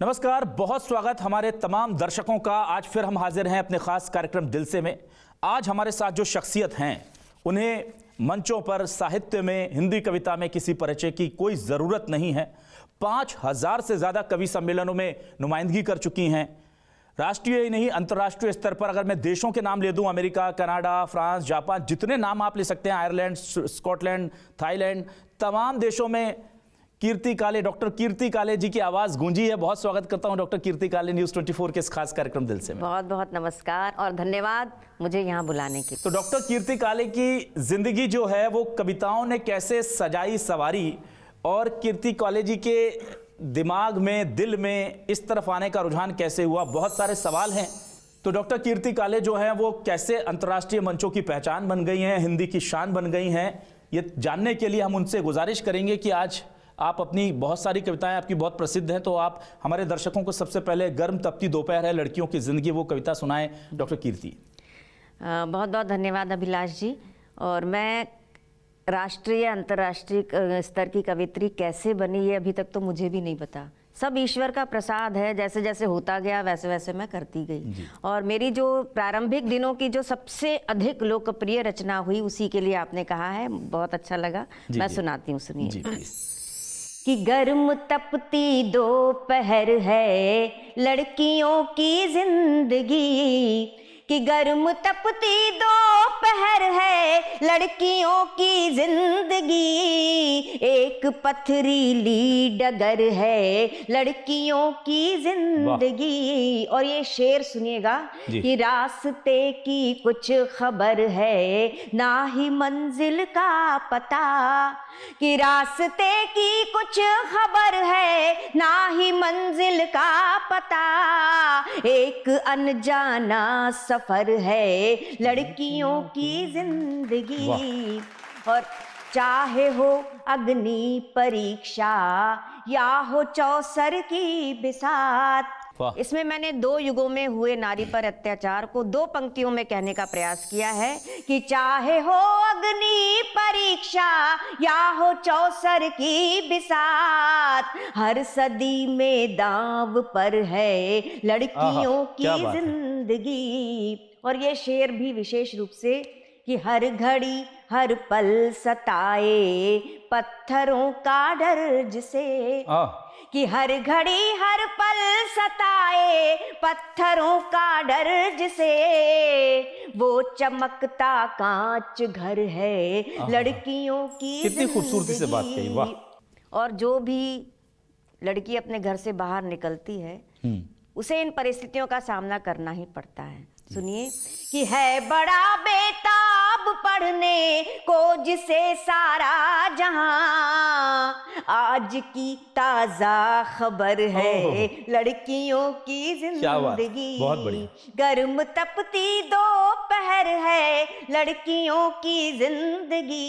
नमस्कार, बहुत स्वागत हमारे तमाम दर्शकों का। आज फिर हम हाजिर हैं अपने खास कार्यक्रम दिल से में। आज हमारे साथ जो शख्सियत हैं उन्हें मंचों पर, साहित्य में, हिंदी कविता में किसी परिचय की कोई ज़रूरत नहीं है। 5000 से ज़्यादा कवि सम्मेलनों में नुमाइंदगी कर चुकी हैं। राष्ट्रीय ही नहीं, अंतर्राष्ट्रीय स्तर पर अगर मैं देशों के नाम ले दूं, अमेरिका, कनाडा, फ्रांस, जापान, जितने नाम आप ले सकते हैं, आयरलैंड, स्कॉटलैंड, थाईलैंड, तमाम देशों में कीर्ति काले, डॉक्टर कीर्ति काले जी की आवाज़ गूंजी है। बहुत स्वागत करता हूं डॉक्टर कीर्ति काले न्यूज़ 24 के इस खास कार्यक्रम दिल से में। बहुत बहुत नमस्कार और धन्यवाद मुझे यहाँ बुलाने के लिए। तो डॉक्टर कीर्ति काले की जिंदगी जो है वो कविताओं ने कैसे सजाई सवारी, और कीर्ति काले जी के दिमाग में, दिल में इस तरफ आने का रुझान कैसे हुआ, बहुत सारे सवाल हैं। तो डॉक्टर कीर्ति काले जो हैं वो कैसे अंतर्राष्ट्रीय मंचों की पहचान बन गई हैं, हिंदी की शान बन गई हैं, ये जानने के लिए हम उनसे गुजारिश करेंगे कि आज आप अपनी बहुत सारी कविताएं आपकी बहुत प्रसिद्ध हैं, तो आप हमारे दर्शकों को सबसे पहले गर्म तपती दोपहर है लड़कियों की ज़िंदगी वो कविता सुनाएं डॉक्टर कीर्ति। बहुत बहुत धन्यवाद अभिलाष जी। और मैं राष्ट्रीय अंतर्राष्ट्रीय स्तर की कवित्री कैसे बनी ये अभी तक तो मुझे भी नहीं पता। सब ईश्वर का प्रसाद है, जैसे जैसे होता गया वैसे वैसे मैं करती गई। और मेरी जो प्रारंभिक दिनों की जो सबसे अधिक लोकप्रिय रचना हुई उसी के लिए आपने कहा है, बहुत अच्छा लगा। मैं सुनाती हूँ, सुनिए। कि गर्म तपती दोपहर है लड़कियों की जिंदगी, कि गर्म तपती दोपहर है लड़कियों की जिंदगी, एक पथरीली डगर है लड़कियों की जिंदगी। और ये शेर सुनिएगा कि रास्ते की कुछ खबर है ना ही मंजिल का पता, कि रास्ते की कुछ खबर है ना ही मंजिल का पता, एक अनजाना सफर है लड़कियों की जिंदगी। और चाहे हो अग्नि परीक्षा या हो चौसर की बिसात, इसमें मैंने 2 युगों में हुए नारी पर अत्याचार को 2 पंक्तियों में कहने का प्रयास किया है कि चाहे हो अग्नि परीक्षा या हो चौसर की बिसात, हर सदी में दांव पर है लड़कियों की जिंदगी। और ये शेर भी विशेष रूप से कि हर घड़ी हर पल सताए पत्थरों का डर जिसे, कि हर घड़ी हर पल सताए पत्थरों का डर जिसे, वो चमकता कांच घर है लड़कियों की। कितनी खूबसूरती से बात कही, वाह। और जो भी लड़की अपने घर से बाहर निकलती है उसे इन परिस्थितियों का सामना करना ही पड़ता है। सुनिए कि है बड़ा बेताब पढ़ने को जिसे सारा जहां, आज की ताजा खबर है लड़कियों की जिंदगी, बहुत बढ़िया। गर्म तपती दोपहर है लड़कियों की जिंदगी,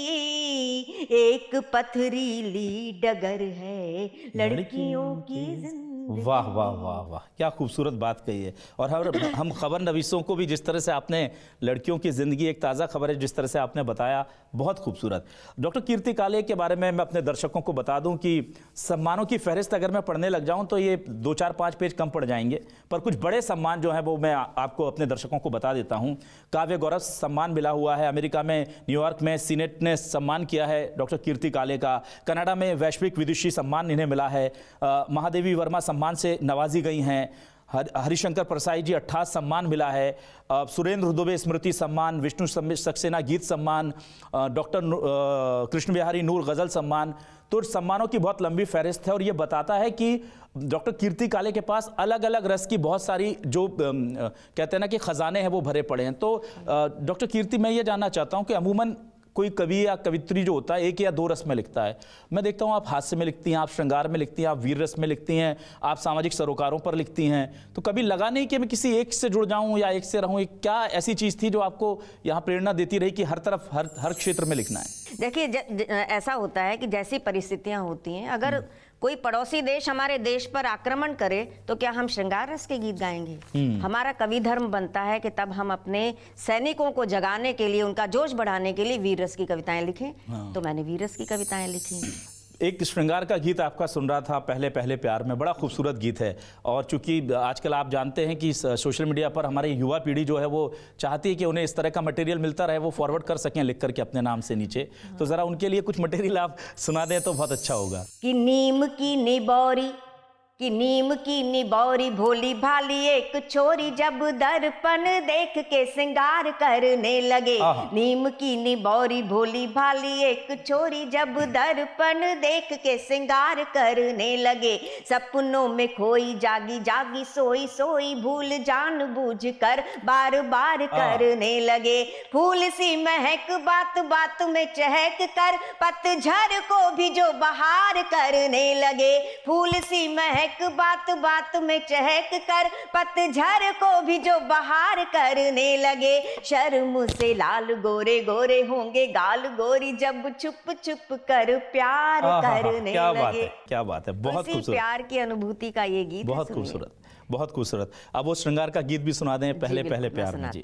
एक पथरीली डगर है लड़कियों की जिंदगी। वाह वाह वाह वाह, क्या खूबसूरत बात कही है। और हम खबर नवीसों को भी जिस तरह से आपने लड़कियों की ज़िंदगी एक ताज़ा खबर है जिस तरह से आपने बताया, बहुत खूबसूरत। डॉक्टर कीर्ति काले के बारे में मैं अपने दर्शकों को बता दूं कि सम्मानों की फहरिस्त अगर मैं पढ़ने लग जाऊं तो ये 2, 4, 5 पेज कम पड़ जाएंगे, पर कुछ बड़े सम्मान जो हैं वो मैं आपको अपने दर्शकों को बता देता हूँ। काव्य गौरव सम्मान मिला हुआ है, अमेरिका में न्यूयॉर्क में सीनेट ने सम्मान किया है डॉक्टर कीर्ति काले का, कनाडा में वैश्विक विदुषी सम्मान इन्हें मिला है, महादेवी वर्मा सम्मान से नवाजी गई हैं, हरिशंकर प्रसाई जी 28 सम्मान मिला है, सुरेंद्र दुबे स्मृति सम्मान, विष्णु सक्सेना गीत सम्मान, डॉक्टर कृष्ण बिहारी नूर गज़ल सम्मान। तो सम्मानों की बहुत लंबी फहरिस्त है और ये बताता है कि डॉक्टर कीर्ति काले के पास अलग अलग रस की बहुत सारी जो कहते हैं ना कि खजाने हैं वो भरे पड़े हैं। तो डॉक्टर कीर्ति, मैं ये जानना चाहता हूँ कि अमूमन कोई कवि या कवित्री जो होता है 1 या 2 रस में लिखता है। मैं देखता हूँ आप हास्य में लिखती हैं, आप श्रृंगार में लिखती हैं, आप वीर रस में लिखती हैं, आप सामाजिक सरोकारों पर लिखती हैं। तो कभी लगा नहीं कि मैं किसी एक से जुड़ जाऊँ या एक से रहूँ? क्या ऐसी चीज़ थी जो आपको यहाँ प्रेरणा देती रही कि हर तरफ हर क्षेत्र में लिखना है? देखिए, ऐसा होता है कि जैसी परिस्थितियाँ होती हैं, अगर कोई पड़ोसी देश हमारे देश पर आक्रमण करे तो क्या हम श्रृंगार रस के गीत गाएंगे? हमारा कवि धर्म बनता है कि तब हम अपने सैनिकों को जगाने के लिए, उनका जोश बढ़ाने के लिए वीर रस की कविताएं लिखें। तो मैंने वीर रस की कविताएं लिखी। एक श्रृंगार का गीत आपका सुन रहा था, पहले पहले प्यार में, बड़ा खूबसूरत गीत है। और चूंकि आजकल आप जानते हैं कि सोशल मीडिया पर हमारी युवा पीढ़ी जो है वो चाहती है कि उन्हें इस तरह का मटेरियल मिलता रहे, वो फॉरवर्ड कर सकें लिख करके अपने नाम से नीचे। तो ज़रा उनके लिए कुछ मटेरियल आप सुना दें तो बहुत अच्छा होगा। कि नीम की निबौरी, कि नीम की निबौरी भोली भाली एक छोरी जब दर्पण देख के श्रृंगार करने लगे। नीम की निबौरी भोली भाली एक छोरी जब दर्पण देख के श्रृंगार करने लगे। सपनों में खोई जागी जागी सोई सोई भूल जान बूझ कर बार बार करने लगे। फूल सी महक बात बात में चहक कर पतझड़ को भी जो बहार करने लगे। फूल सी महक बात बात में चहक कर पतझड़ को भी जो बहार करने लगे। शर्म से लाल गोरे गोरे होंगे गाल गोरी जब छुप छुप कर प्यार करने क्या लगे। बात है, क्या बात है, बहुत खूबसूरत। प्यार की अनुभूति का ये गीत बहुत खूबसूरत, बहुत खूबसूरत। अब वो श्रृंगार का गीत भी सुना दें, पहले पहले प्यार में जी।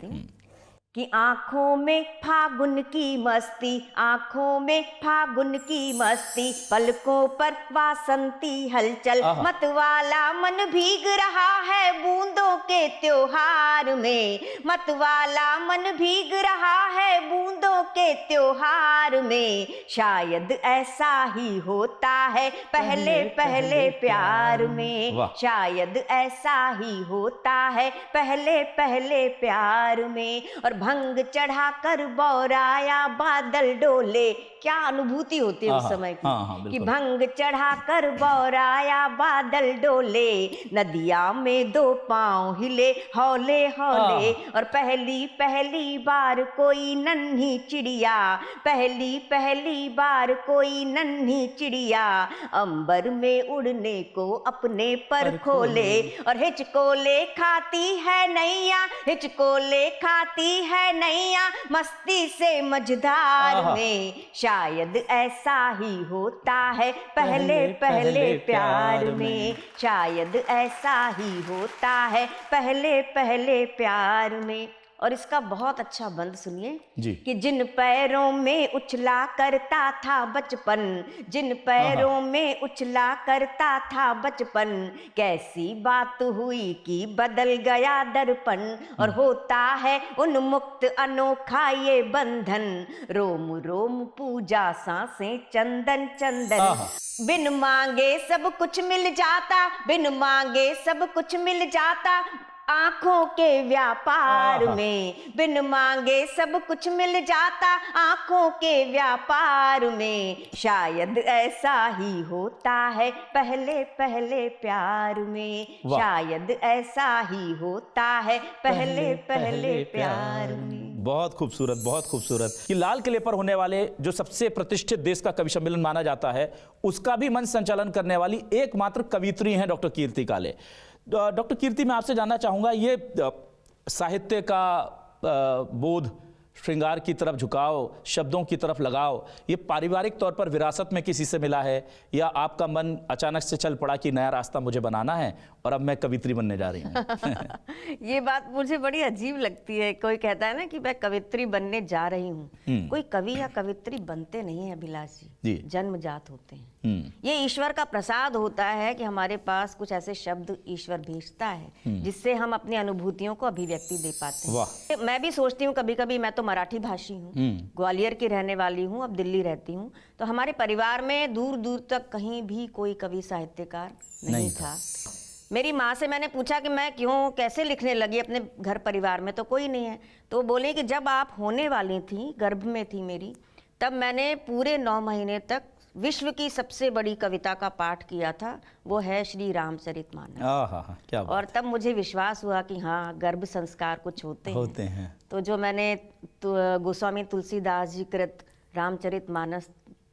कि आंखों में फागुन की मस्ती, आंखों में फागुन की मस्ती, पलकों पर वासंती हलचल, मतवाला मन भीग रहा है बूंदों के त्योहार में। मतवाला मन भीग रहा है बूंदों के त्योहार में। शायद ऐसा ही होता है पहले पहले प्यार में। शायद ऐसा ही होता है पहले पहले प्यार में। और भंग चढ़ा कर बौराया बादल डोले, क्या अनुभूति होती है उस समय की। कि भंग चढ़ा कर बौराया बादल डोले, नदिया में दो पांव हिले हौले हौले। और पहली पहली बार कोई नन्ही चिड़िया, पहली पहली बार कोई नन्ही चिड़िया अंबर में उड़ने को अपने पर खोले। और हिचकोले खाती है नैया, हिचकोले खाती है नैया मस्ती से मझधार में। शायद ऐसा ही होता है पहले पहले प्यार में। शायद ऐसा ही होता है पहले पहले प्यार में। और इसका बहुत अच्छा बंद सुनिए कि जिन पैरों में उछला करता था बचपन, जिन पैरों में उछला करता था बचपन, कैसी बात हुई कि बदल गया दर्पण। और होता है उन्मुक्त अनोखा ये बंधन, रोम रोम पूजा सांसें चंदन चंदन। बिन मांगे सब कुछ मिल जाता, बिन मांगे सब कुछ मिल जाता आंखों के व्यापार में। बिन मांगे सब कुछ मिल जाता आंखों के व्यापार में। शायद ऐसा ही होता है पहले पहले प्यार में। शायद ऐसा ही होता है पहले पहले प्यार में। बहुत खूबसूरत, बहुत खूबसूरत। कि लाल किले पर होने वाले जो सबसे प्रतिष्ठित देश का कवि सम्मेलन माना जाता है, उसका भी मंच संचालन करने वाली एकमात्र कवियत्री हैं डॉक्टर कीर्ति काले। डॉक्टर कीर्ति, मैं आपसे जानना चाहूँगा, ये साहित्य का बोध, श्रृंगार की तरफ झुकाव, शब्दों की तरफ लगाव, ये पारिवारिक तौर पर विरासत में किसी से मिला है, या आपका मन अचानक से चल पड़ा कि नया रास्ता मुझे बनाना है और अब मैं कवित्री बनने जा रही हूँ? ये बात मुझे बड़ी अजीब लगती है। कोई कहता है ना कि मैं कवित्री बनने जा रही हूँ। कोई कवि या कवित्री बनते नहीं है अभिलाष जी, जन्मजात होते हैं। ये ईश्वर का प्रसाद होता है कि हमारे पास कुछ ऐसे शब्द ईश्वर भेजता है जिससे हम अपनी अनुभूतियों को अभिव्यक्ति दे पाते हैं। मैं भी सोचती हूँ कभी कभी, मैं तो मराठी भाषी हूँ, ग्वालियर की रहने वाली हूँ, अब दिल्ली रहती हूँ, तो हमारे परिवार में दूर दूर तक कहीं भी कोई कवि साहित्यकार नहीं था। मेरी माँ से मैंने पूछा कि मैं क्यों, कैसे लिखने लगी, अपने घर परिवार में तो कोई नहीं है। तो बोले कि जब आप होने वाली थी, गर्भ में थी मेरी, तब मैंने पूरे 9 महीने तक विश्व की सबसे बड़ी कविता का पाठ किया था, वो है श्री रामचरितमानस। क्या बात। और तब मुझे विश्वास हुआ कि हाँ, गर्भ संस्कार कुछ होते हैं। तो जो मैंने गोस्वामी तुलसीदास जी कृत रामचरितमानस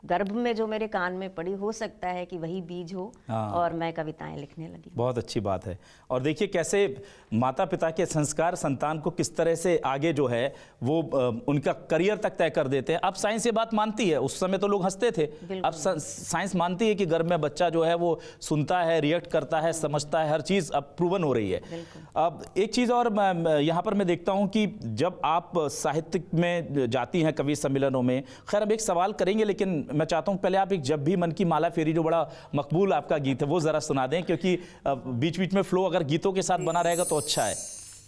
गर्भ में जो मेरे कान में पड़ी, हो सकता है कि वही बीज हो और मैं कविताएं लिखने लगी। बहुत अच्छी बात है। और देखिए कैसे माता पिता के संस्कार संतान को किस तरह से आगे जो है वो उनका करियर तक तय कर देते हैं। अब साइंस ये बात मानती है, उस समय तो लोग हंसते थे, अब साइंस मानती है कि गर्भ में बच्चा जो है वो सुनता है, रिएक्ट करता है, समझता है, हर चीज़ अब प्रूवन हो रही है। अब एक चीज़ और यहाँ पर मैं देखता हूँ कि जब आप साहित्य में जाती हैं कवि सम्मेलनों में, खैर अब एक सवाल करेंगे, लेकिन मैं चाहता हूँ पहले आप एक जब भी मन की माला फेरी, जो बड़ा मकबूल आपका गीत है, वो ज़रा सुना दें, क्योंकि बीच बीच में फ्लो अगर गीतों के साथ बना रहेगा तो अच्छा है।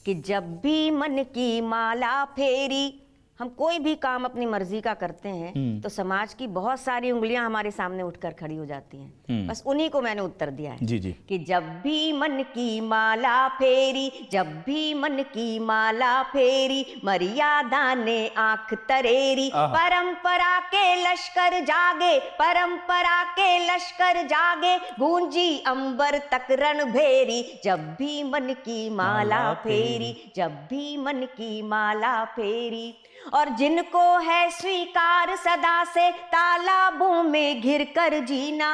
कि जब भी मन की माला फेरी, हम कोई भी काम अपनी मर्जी का करते हैं तो समाज की बहुत सारी उंगलियां हमारे सामने उठकर खड़ी हो जाती हैं। बस उन्हीं को मैंने उत्तर दिया है जी जी। कि जब भी मन की माला फेरी, जब भी मन की माला फेरी, मर्यादा ने आंख तरेरी, परंपरा के लश्कर जागे, परंपरा के लश्कर जागे, गूंजी अंबर तक रणभेरी। जब भी मन की माला फेरी, जब भी मन की माला फेरी। और जिनको है स्वीकार सदा से तालाबों में घिर कर जीना,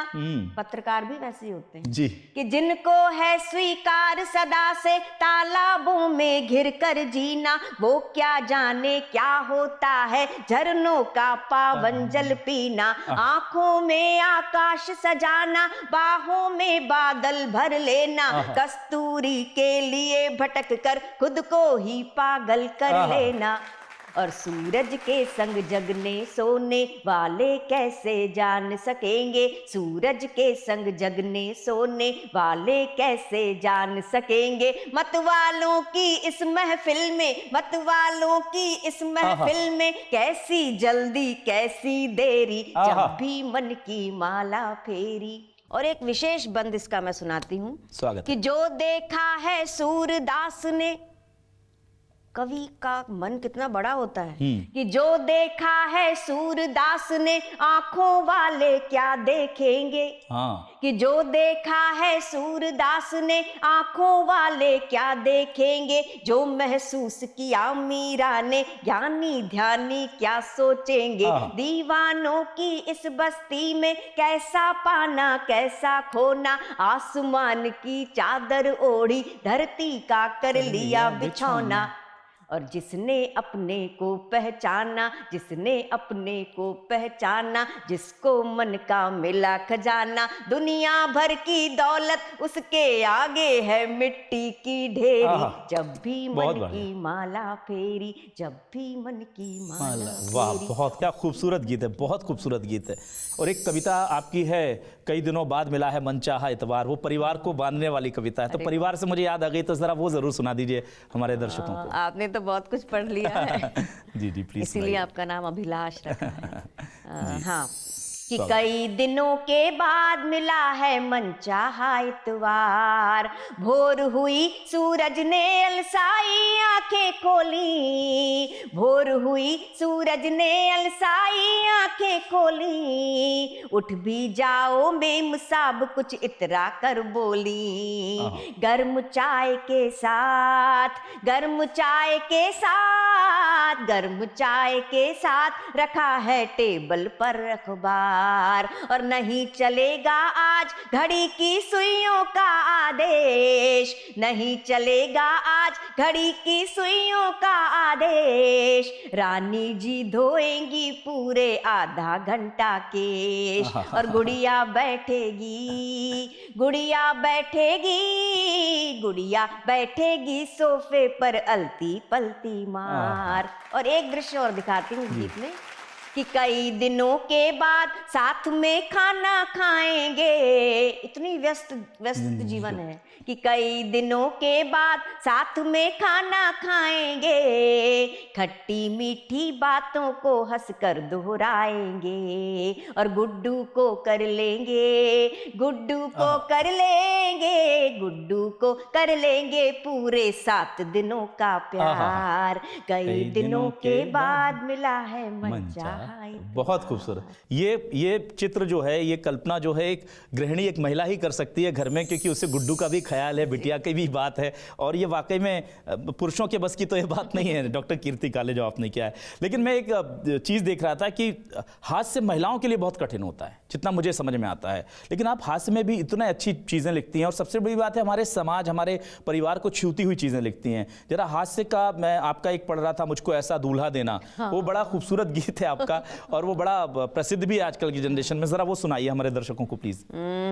पत्रकार भी वैसे ही होते हैं जी, कि जिनको है स्वीकार सदा से तालाबों में घिर कर जीना, वो क्या जाने क्या होता है झरनों का पावन जल पीना। आंखों में आकाश सजाना, बाहों में बादल भर लेना, कस्तूरी के लिए भटक कर खुद को ही पागल कर लेना। और सूरज के संग जगने सोने वाले कैसे जान सकेंगे, सूरज के संग जगने सोने वाले कैसे जान सकेंगे। मतवालों की इस महफिल में, मतवालों की इस महफिल में कैसी जल्दी कैसी देरी, जब भी मन की माला फेरी। और एक विशेष बंद इसका मैं सुनाती हूँ, स्वागत कि जो देखा है सूरदास ने, कवि का मन कितना बड़ा होता है, कि जो देखा है सूरदास ने, आंखों वाले क्या देखेंगे। कि जो देखा है सूरदास ने, आंखों वाले क्या देखेंगे। जो महसूस किया मीरा ने, ज्ञानी ध्यानी क्या सोचेंगे। दीवानों की इस बस्ती में कैसा पाना कैसा खोना, आसमान की चादर ओढ़ी धरती का कर लिया बिछौना। और जिसने अपने को पहचाना, जिसने अपने को पहचाना, जिसको मन का मिला खजाना, दुनिया भर की दौलत उसके आगे है मिट्टी की ढेरी। जब भी मन की माला फेरी, जब भी मन की माला फेरी। वाह, बहुत क्या खूबसूरत गीत है, बहुत खूबसूरत गीत है। और एक कविता आपकी है, कई दिनों बाद मिला है मनचाहा इतवार, वो परिवार को बांधने वाली कविता है। तो परिवार से मुझे याद आ गई, तो जरा वो जरूर सुना दीजिए हमारे दर्शकों को। आपने तो बहुत कुछ पढ़ लिया है जी जी प्लीज, इसीलिए आपका नाम अभिलाष रखा है। हाँ, कि कई दिनों के बाद मिला है मनचाहा इतवार, भोर हुई सूरज ने अलसाई आंखें खोली, भोर हुई सूरज ने अलसाई आंखें खोली। उठ भी जाओ मेम साहब कुछ इतरा कर बोली, गर्म चाय के साथ, गर्म चाय के साथ, गर्म चाय के साथ रखा है टेबल पर अखबार। और नहीं चलेगा आज घड़ी की सुइयों का आदेश, नहीं चलेगा आज घड़ी की सुइयों का आदेश। रानी जी धोएंगी पूरे आधा घंटा केश, और गुड़िया बैठेगी, गुड़िया बैठेगी, गुड़िया बैठेगी सोफे पर अलती पलती मार। और एक दृश्य और दिखाती हूँ गीत में, कि कई दिनों के बाद साथ में खाना खाएंगे। इतनी व्यस्त जीवन है कि कई दिनों के बाद साथ में खाना खाएंगे। खट्टी मीठी बातों को हंसकर दोहराएंगे, और गुड्डू को कर लेंगे, गुड्डू को कर लेंगे, गुड्डू को कर लेंगे पूरे 7 दिनों का प्यार। कई दिनों के बाद मिला है मनचाहा। बहुत खूबसूरत। ये चित्र जो है, ये कल्पना जो है, एक गृहिणी, एक महिला ही कर सकती है घर में, क्योंकि उससे गुड्डू का भी ख्याल है, बिटिया की भी बात है। और ये वाकई में पुरुषों के बस की तो ये बात नहीं है डॉक्टर कीर्ति काले जो आपने किया है। लेकिन मैं एक चीज़ देख रहा था कि हास्य महिलाओं के लिए बहुत कठिन होता है, जितना मुझे समझ में आता है। लेकिन आप हास्य में भी इतना अच्छी चीज़ें लिखती हैं, और सबसे बड़ी बात है हमारे समाज, हमारे परिवार को छूती हुई चीज़ें लिखती हैं। जरा हास्य का, मैं आपका एक पढ़ रहा था, मुझको ऐसा दूल्हा देना, वो बड़ा खूबसूरत गीत है आपका, और वो बड़ा प्रसिद्ध भी है आजकल की जनरेशन में। जरा वो सुनाइए हमारे दर्शकों को प्लीज।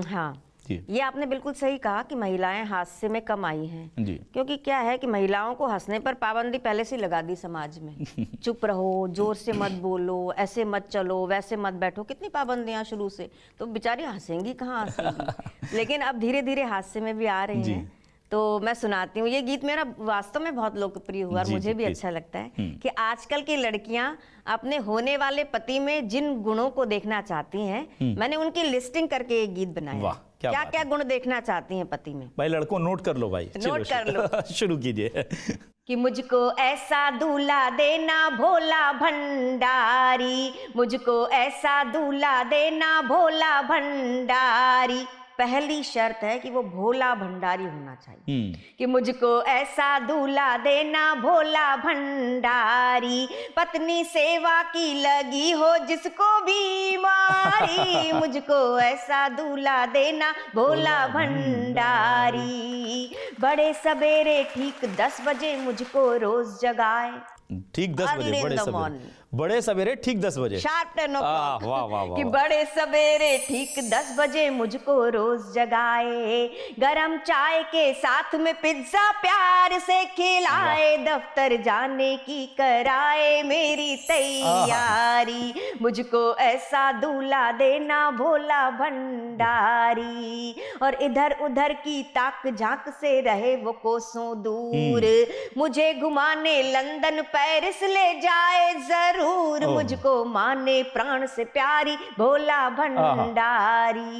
हाँ, जी ये आपने बिल्कुल सही कहा कि महिलाएं हास्य में कम आई हैं। जी क्योंकि क्या है कि महिलाओं को हंसने पर पाबंदी पहले से ही लगा दी समाज में। चुप रहो, जोर से मत बोलो, ऐसे मत चलो, वैसे मत बैठो, कितनी पाबंदियां शुरू से। तो बेचारी हंसेंगी कहाँ हंसेंगी। लेकिन अब धीरे धीरे हास्य में भी आ रही जी। हैं। तो मैं सुनाती हूँ। ये गीत मेरा वास्तव में बहुत लोकप्रिय हुआ और जी, मुझे जी, भी प्लीज। अच्छा लगता है कि आजकल की लड़कियां अपने होने वाले पति में जिन गुणों को देखना चाहती हैं, मैंने उनकी लिस्टिंग करके एक गीत बनाया वाह, है। क्या क्या बात क्या गुण देखना चाहती हैं पति में। भाई लड़कों नोट कर लो भाई, चलो नोट कर लो। शुरू कीजिए। कि मुझको ऐसा दूल्हा देना भोला भंडारी, मुझको ऐसा दूल्हा देना भोला भंडारी। पहली शर्त है कि वो भोला भंडारी होना चाहिए। कि मुझको ऐसा दूल्हा देना भोला भंडारी, पत्नी सेवा की लगी हो जिसको बीमारी। मुझको ऐसा दूल्हा देना भोला भंडारी, बड़े सवेरे ठीक 10 बजे मुझको रोज जगाए। ठीक 10 बजे, Early in बड़े the सवेरे, morning. बड़े सवेरे ठीक 10 बजे, शार्प 10 o'clock। वाह वाह वाह कि वाह। बड़े सवेरे ठीक 10 बजे मुझको रोज जगाए, गरम चाय के साथ में पिज्जा प्यार से खिलाए, दफ्तर जाने की कराए मेरी तैयारी। मुझको ऐसा दूल्हा देना भोला भंडारी, और इधर उधर की ताक झांक से रहे वो कोसों दूर, मुझे घुमाने लंदन पेरिस ले जाए जरूर। मुझको माने प्राण से प्यारी भोला भंडारी,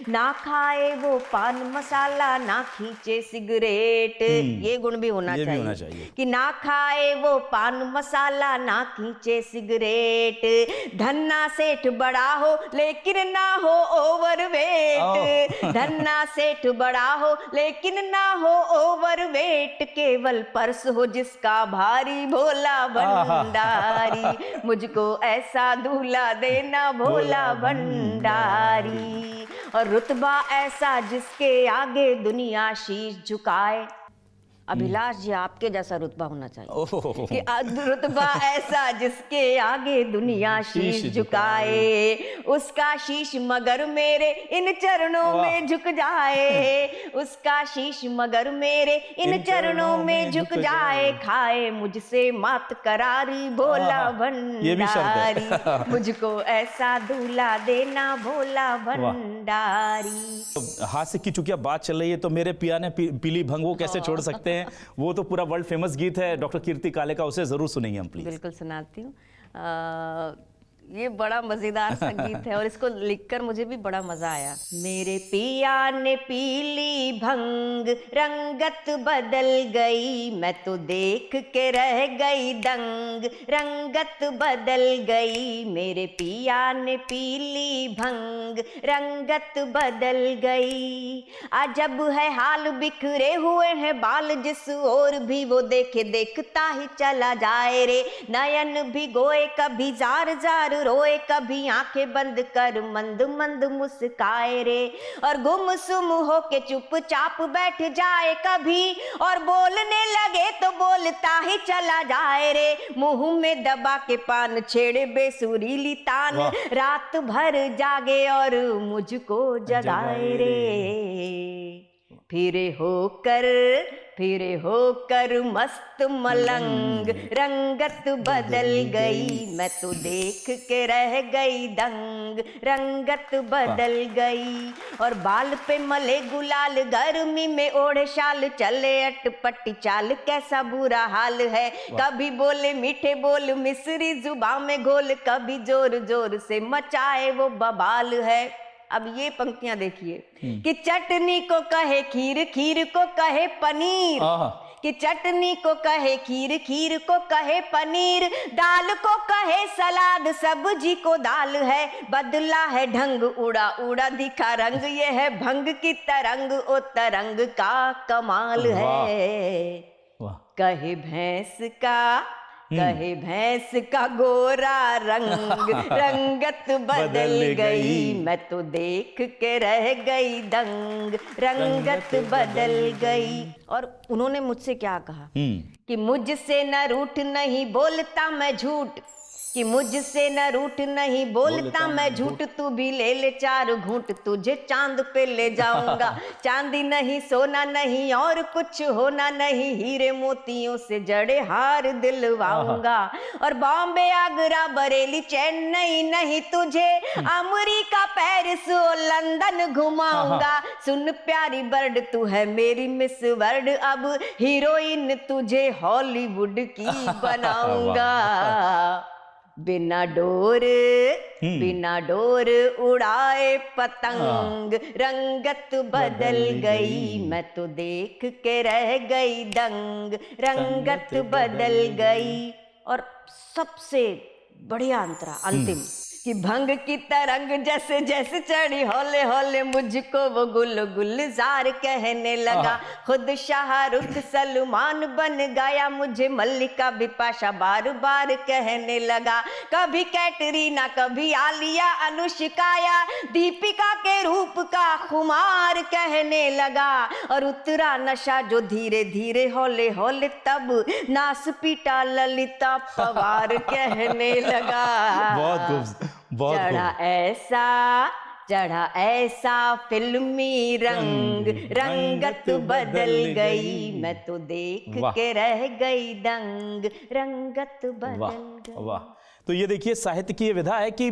ना खाए वो पान मसाला, ना खींचे सिगरेट। ये गुण भी होना ये भी होना चाहिए चाहिए। कि ना खाए वो पान मसाला, ना खींचे सिगरेट। धन्ना सेठ बड़ा हो लेकिन ना हो ओवरवेट, धन्ना सेठ बड़ा हो लेकिन ना हो ओवरवेट, केवल पर्स हो जिसका भारी भोला भंडारी। मुझको ऐसा दूल्हा देना भोला भंडारी, और रुतबा ऐसा जिसके आगे दुनिया शीश झुकाए। अभिलाष जी, आपके जैसा रुतबा होना चाहिए कि रुतबा ऐसा जिसके आगे दुनिया शीश झुकाए, उसका शीश मगर मेरे इन चरणों में झुक जाए, उसका शीश मगर मेरे इन चरणों में झुक जाए। खाए मुझसे मात करारी भोला भंडारी, मुझको ऐसा दूल्हा देना भोला भंडारी। हास्य की चूंकि अब बात चल रही है तो मेरे पिया ने पीली भंग वो कैसे छोड़ सकते हैं। वो तो पूरा वर्ल्ड फेमस गीत है डॉक्टर कीर्ति काले का, उसे जरूर सुनेंगे हम प्लीज। बिल्कुल सुनाती हूँ। ये बड़ा मजेदार सा गीत है और इसको लिखकर मुझे भी बड़ा मजा आया। मेरे पिया ने पीली भंग, रंगत बदल गई, मैं तो देख के रह गई दंग, रंगत बदल गई। मेरे पिया ने पीली भंग, रंगत बदल गई। अजब है हाल, बिखरे हुए हैं बाल, जिस ओर भी वो देखे देखता ही चला जाए रे। नयन भी गोए कभी जार जार रोए, कभी आंखें बंद कर मंद मंद मुस्काए रे। और गुमसुम होके चुपचाप बैठ जाए कभी, और बोलने लगे तो बोलता ही चला जाए रे। मुंह में दबा के पान छेड़े बेसुरीली तान, रात भर जागे और मुझको जगाए रे। फिरे होकर मस्त मलंग, रंगत बदल गई, मैं तो देख के रह गई दंग, रंगत बदल गई। और बाल पे मले गुलाल, गर्मी में ओढ़े शाल, चले अटपटी चाल, कैसा बुरा हाल है। कभी बोले मीठे बोल, मिस्री जुबान में घोल, कभी जोर जोर से मचाए वो बवाल है। अब ये पंक्तियां देखिए कि चटनी को कहे खीर, खीर को कहे पनीर, कि चटनी को कहे खीर, खीर को कहे पनीर, दाल को कहे सलाद, सब्जी को दाल है। बदला है ढंग, उड़ा उड़ा दिखा रंग, ये है भंग की तरंग, ओ तरंग का कमाल है। कहे भैंस का गोरा रंग, रंगत बदल गई, मैं तो देख के रह गई दंग, रंगत बदल गई। और उन्होंने मुझसे क्या कहा कि मुझसे न रूठ, नहीं बोलता मैं झूठ, कि मुझसे न रूठ, नहीं बोलता मैं झूठ, तू भी ले ले 4 घूंट, तुझे चांद पे ले जाऊंगा। चांदी नहीं, सोना नहीं, और कुछ होना नहीं, हीरे मोतियों से जड़े हार दिलवाऊंगा। और बॉम्बे, आगरा, बरेली, चेन्नई नहीं, तुझे अमेरिका, पेरिस और लंदन घुमाऊंगा। सुन प्यारी बर्ड, तू है मेरी मिस वर्ल्ड, अब हीरोइन तुझे हॉलीवुड की बनाऊंगा। बिना डोर उड़ाए पतंग, रंगत बदल गई, मैं तो देख के रह गई दंग, रंगत बदल गई। और सबसे बढ़िया अंतरा अंतिम, कि भंग की तरंग जैसे जैसे चढ़ी, हौले हौले मुझको वो गुलजार कहने लगा। खुद शाहरुख सलमान बन गया, मुझे मल्लिका बिपाशा बार बार कहने लगा। कभी कैटरीना, कभी आलिया, अनुष्काया, दीपिका के रूप का खुमार कहने लगा। और उतरा नशा जो धीरे धीरे हौले हौले, तब नास पीटा ललिता पवार कहने लगा। बहुत चढ़ा ऐसा फिल्मी रंग, रंगत बदल गई, मैं तो देख के रह गई दंग, रंगत बदल गई। वाह। तो ये देखिए साहित्य की ये विधा है कि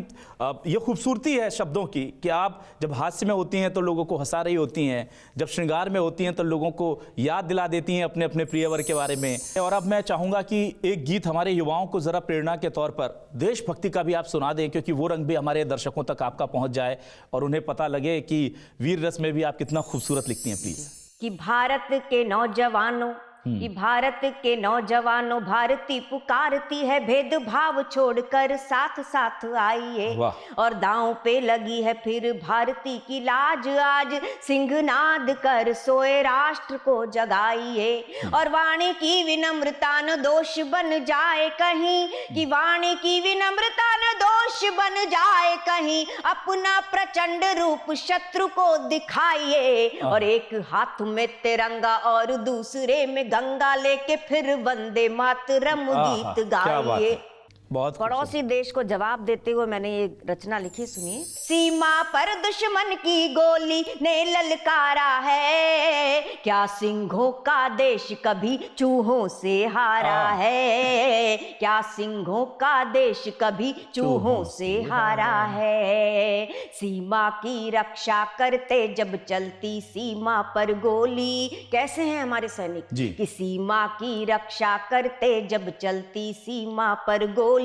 ये खूबसूरती है शब्दों की, कि आप जब हास्य में होती हैं तो लोगों को हंसा रही होती हैं, जब श्रृंगार में होती हैं तो लोगों को याद दिला देती हैं अपने अपने प्रियवर के बारे में। और अब मैं चाहूँगा कि एक गीत हमारे युवाओं को ज़रा प्रेरणा के तौर पर देशभक्ति का भी आप सुना दें, क्योंकि वो रंग भी हमारे दर्शकों तक आपका पहुँच जाए और उन्हें पता लगे कि वीर रस में भी आप कितना खूबसूरत लिखती हैं। प्लीज़। कि भारत के नौजवानों, कि भारत के नौजवानों, भारती पुकारती है, भेदभाव छोड़कर साथ साथ आइए। और दांव पे लगी है फिर भारती की लाज, आज सिंहनाद कर सोए राष्ट्र को जगाइए। और वाणी की विनम्रता न दोष बन जाए कहीं, कि वाणी की विनम्रता न दोष बन जाए कहीं, अपना प्रचंड रूप शत्रु को दिखाइए। और एक हाथ में तिरंगा और दूसरे में गंगा लेके फिर वंदे मातरम गीत गाइए। बहुत पड़ोसी देश को जवाब देते हुए मैंने ये रचना लिखी, सुनिए। सीमा पर दुश्मन की गोली ने ललकारा है, क्या सिंहों का देश कभी चूहों से हारा है, क्या सिंहों का देश कभी चूहों से हारा है। सीमा की रक्षा करते जब चलती सीमा पर गोली, कैसे हैं हमारे सैनिक, कि सीमा की रक्षा करते जब चलती सीमा पर गोली,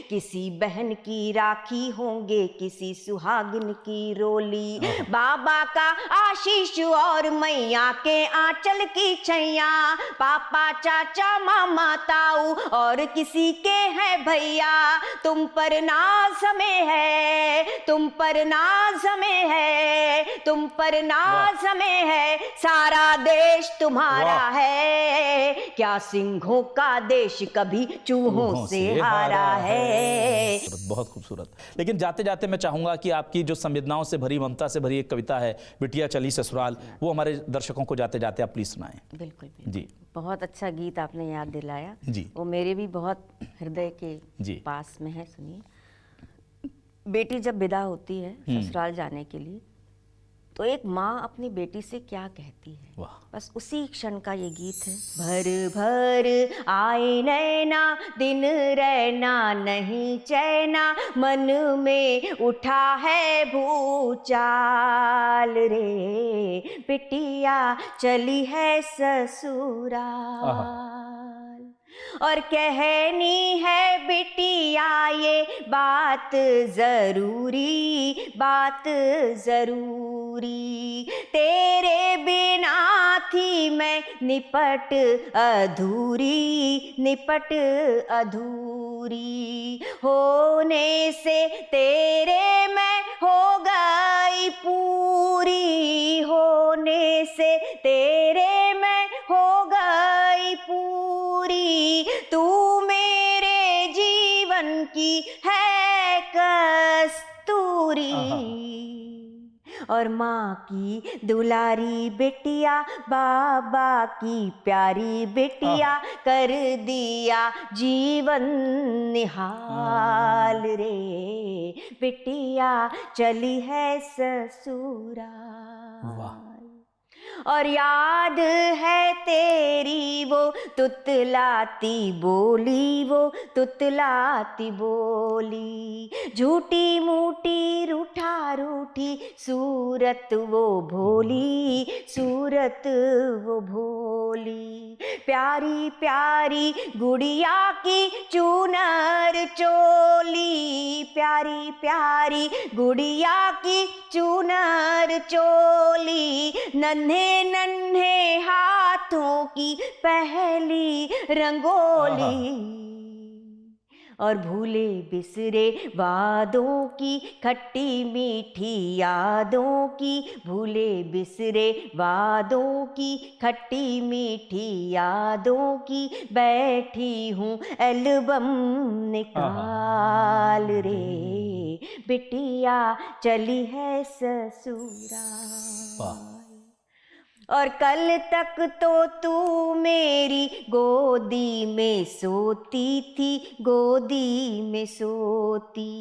किसी बहन की राखी होंगे, किसी सुहागिन की रोली। बाबा का आशीष और मैया के आंचल की छैया, पापा चाचा मामा ताऊ और किसी के हैं भैया। तुम पर नाज हमें है, तुम पर नाज हमें है, तुम पर नाज हमें है, सारा देश तुम्हारा है, क्या सिंहों का देश कभी चूहों से हारा है। बहुत खूबसूरत। लेकिन जाते जाते मैं चाहूंगा कि आपकी जो संवेदनाओं से भरी, ममता से भरी एक कविता है, बिटिया चली ससुराल, वो हमारे दर्शकों को जाते जाते आप प्लीज सुनाएं। बिल्कुल जी। बहुत अच्छा गीत आपने याद दिलाया जी। वो मेरे भी बहुत हृदय के पास में है। सुनिए। बेटी जब विदा होती है ससुराल जाने के लिए, तो एक माँ अपनी बेटी से क्या कहती है, बस उसी क्षण का ये गीत है। भर भर आए नैना, दिन रहना नहीं चैना, मन में उठा है भूचाल रे, बिटिया चली है ससुराल। और कहनी है बिटिया ये बात जरूरी, बात जरूरी, तेरे बिना थी मैं निपट अधूरी, निपट अधूरी, होने से तेरे मैं हो गई पूरी, होने से तेरे मैं हो गई पूरी, तू मेरे जीवन की है कस्तूरी। और माँ की दुलारी बेटिया, बाबा की प्यारी बेटिया, कर दिया जीवन निहाल रे, बेटिया चली है ससुराल। और याद है तेरी वो तुतलाती बोली, वो तुतलाती बोली, झूठी मूठी रूठा रूठी सूरत वो भोली, सूरत वो भोली, प्यारी प्यारी गुड़िया की चूनर चोली, प्यारी प्यारी गुड़िया की चूनर चोली, नन्हे नन्हे हाथों की पहली रंगोली, और भूले बिसरे वादों की खट्टी मीठी यादों की, भूले बिसरे वादों की खट्टी मीठी यादों की, बैठी हूँ एल्बम निकाल रे, बिटिया चली है ससुराल। और कल तक तो तू मेरी गोदी में सोती थी, गोदी में सोती,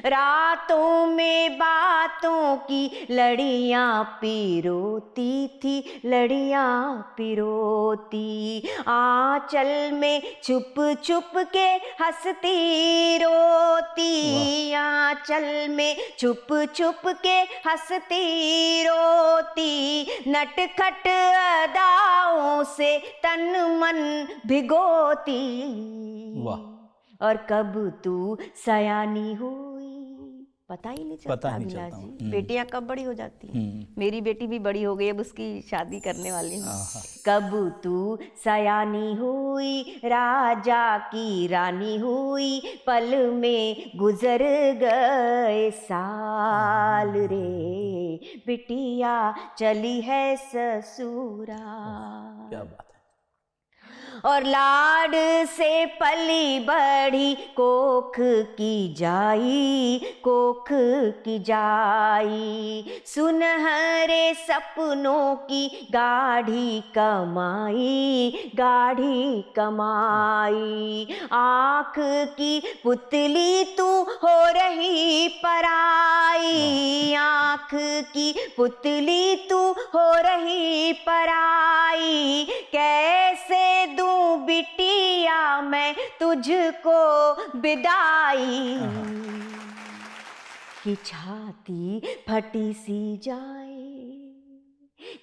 रातों में बातों की लड़ियां पिरोती थी, लड़ियां पिरोती, आंचल में छुप छुप के हंसती रोती, आंचल में छुप छुप के हंसती रोती, नट खट अदाओं से तन मन भिगोती, और कब तू सयानी हुई, पता ही नहीं चलता अभिलाष जी, बेटियां कब बड़ी हो जाती हैं। मेरी बेटी भी बड़ी हो गई, अब उसकी शादी करने वाली हूँ। कब तू सयानी हुई, राजा की रानी हुई, पल में गुजर गए साल रे, बिटिया चली है ससुराल। क्या बात है। और लाड से पली बढ़ी कोख की जाई, कोख की जाई, सुनहरे सपनों की गाढ़ी कमाई, गाढ़ी कमाई, आँख की पुतली तू हो रही पराई, आँख की पुतली तू हो रही पराई, कैसे दूं बिटिया मैं तुझको विदाई, कि छाती फटी सी जाए,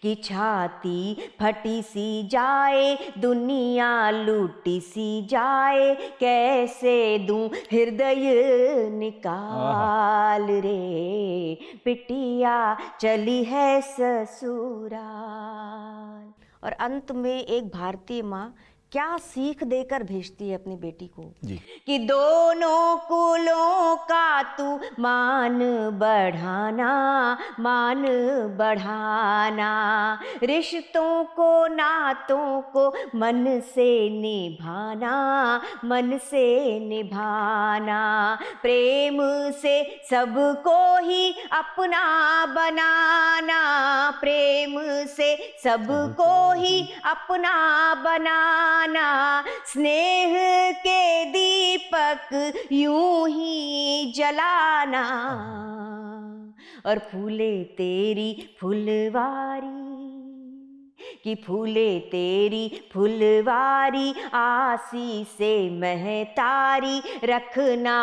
कि छाती फटी सी जाए, दुनिया लूटी सी जाए, कैसे दूं हृदय निकाल रे, बिटिया चली है ससुराल। और अंत में एक भारतीय माँ क्या सीख देकर भेजती है अपनी बेटी को जी। कि दोनों कुलों का तू मान बढ़ाना, मान बढ़ाना, रिश्तों को नातों को मन से निभाना, मन से निभाना, प्रेम से सबको ही अपना बनाना, प्रेम से सबको ही अपना बनाना, स्नेह के दीपक यूं ही जलाना, और फूले तेरी फुलवारी, कि फूले तेरी फुलवारी, आसी से महतारी, रखना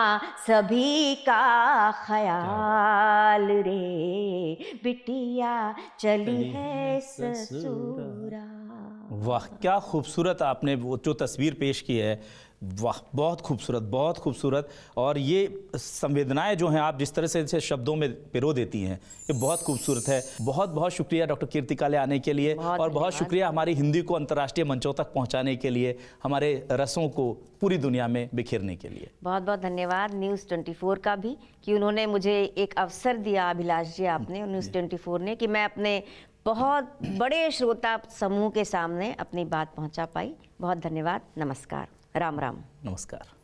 सभी का ख्याल रे, बिटिया चली है ससुराल। वाह, क्या खूबसूरत आपने वो जो तस्वीर पेश की है, वाह, बहुत खूबसूरत, बहुत खूबसूरत। और ये संवेदनाएं जो हैं आप जिस तरह से इसे शब्दों में पिरो देती हैं, ये बहुत खूबसूरत है। बहुत बहुत शुक्रिया डॉक्टर कीर्ति काले आने के लिए, और बहुत शुक्रिया हमारी हिंदी को अंतर्राष्ट्रीय मंचों तक पहुंचाने के लिए, हमारे रसों को पूरी दुनिया में बिखेरने के लिए। बहुत बहुत धन्यवाद न्यूज़ 24 का भी, कि उन्होंने मुझे एक अवसर दिया, अभिलाष जी आपने, न्यूज़ 24 ने, कि मैं अपने बहुत बड़े श्रोता समूह के सामने अपनी बात पहुंचा पाई। बहुत धन्यवाद। नमस्कार। राम राम। नमस्कार।